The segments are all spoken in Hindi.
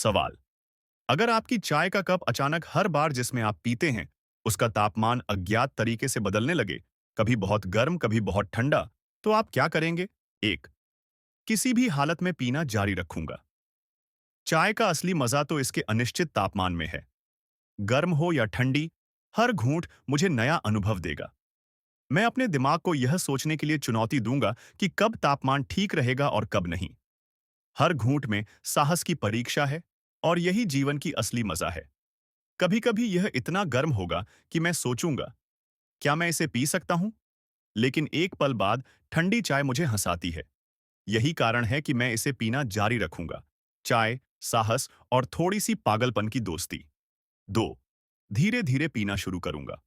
सवाल। अगर आपकी चाय का कप अचानक हर बार जिसमें आप पीते हैं, उसका तापमान अज्ञात तरीके से बदलने लगे, कभी बहुत गर्म, कभी बहुत ठंडा, तो आप क्या करेंगे? एक, किसी भी हालत में पीना जारी रखूंगा। चाय का असली मजा तो इसके अनिश्चित तापमान में है। गर्म हो या ठंडी, हर घूंट मुझे नया अनुभव देगा। मैं अपने दिमाग को यह सोचने के लिए चुनौती दूंगा कि कब तापमान ठीक रहेगा और कब नहीं। हर घूंट में साहस की परीक्षा है, और यही जीवन की असली मजा है। कभी कभी यह इतना गर्म होगा कि मैं सोचूंगा, क्या मैं इसे पी सकता हूं? लेकिन एक पल बाद ठंडी चाय मुझे हंसाती है। यही कारण है कि मैं इसे पीना जारी रखूंगा। चाय, साहस और थोड़ी सी पागलपन की दोस्ती। 2, धीरे धीरे पीना शुरू करूंगा।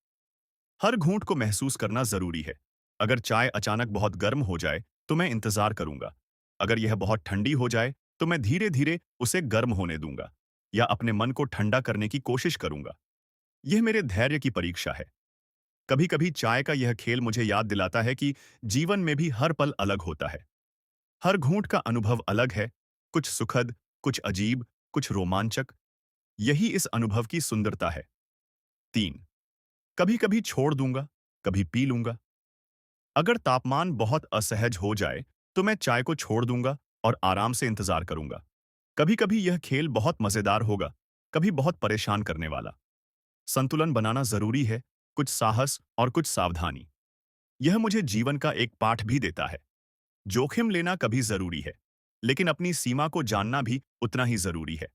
हर घूंट को महसूस करना जरूरी है। अगर चाय अचानक बहुत गर्म हो जाए, तो मैं इंतजार करूंगा। अगर यह बहुत ठंडी हो जाए, तो मैं धीरे धीरे उसे गर्म होने दूंगा, या अपने मन को ठंडा करने की कोशिश करूंगा। यह मेरे धैर्य की परीक्षा है। कभी कभी चाय का यह खेल मुझे याद दिलाता है कि जीवन में भी हर पल अलग होता है। हर घूंट का अनुभव अलग है, कुछ सुखद, कुछ अजीब, कुछ रोमांचक। यही इस अनुभव की सुंदरता है। 3, कभी कभी छोड़ दूंगा, कभी पी लूंगा। अगर तापमान बहुत असहज हो जाए, तो मैं चाय को छोड़ दूंगा और आराम से इंतजार करूंगा। कभी कभी यह खेल बहुत मजेदार होगा, कभी बहुत परेशान करने वाला। संतुलन बनाना जरूरी है, कुछ साहस और कुछ सावधानी। यह मुझे जीवन का एक पाठ भी देता है। जोखिम लेना कभी जरूरी है, लेकिन अपनी सीमा को जानना भी उतना ही जरूरी है।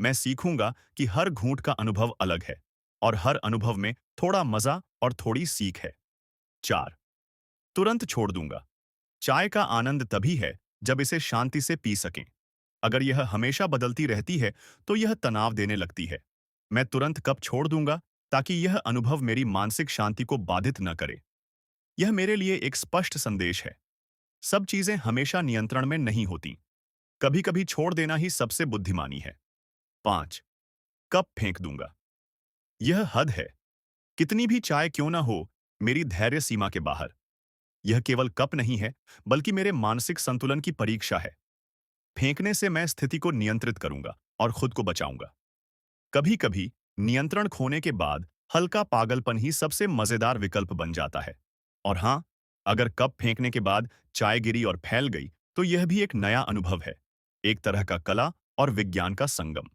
मैं सीखूंगा कि हर घूंट का अनुभव अलग है, और हर अनुभव में थोड़ा मजा और थोड़ी सीख है। 4, तुरंत छोड़ दूंगा। चाय का आनंद तभी है जब इसे शांति से पी सकें। अगर यह हमेशा बदलती रहती है, तो यह तनाव देने लगती है। मैं तुरंत कप छोड़ दूंगा, ताकि यह अनुभव मेरी मानसिक शांति को बाधित न करे। यह मेरे लिए एक स्पष्ट संदेश है। सब चीजें हमेशा नियंत्रण में नहीं होती। कभी कभी छोड़ देना ही सबसे बुद्धिमानी है। 5, कप फेंक दूंगा। यह हद है। कितनी भी चाय क्यों ना हो, मेरी धैर्य सीमा के बाहर। यह केवल कप नहीं है, बल्कि मेरे मानसिक संतुलन की परीक्षा है। फेंकने से मैं स्थिति को नियंत्रित करूंगा और खुद को बचाऊंगा। कभी कभी नियंत्रण खोने के बाद हल्का पागलपन ही सबसे मजेदार विकल्प बन जाता है। और हाँ, अगर कप फेंकने के बाद चाय गिरी और फैल गई, तो यह भी एक नया अनुभव है। एक तरह का कला और विज्ञान का संगम।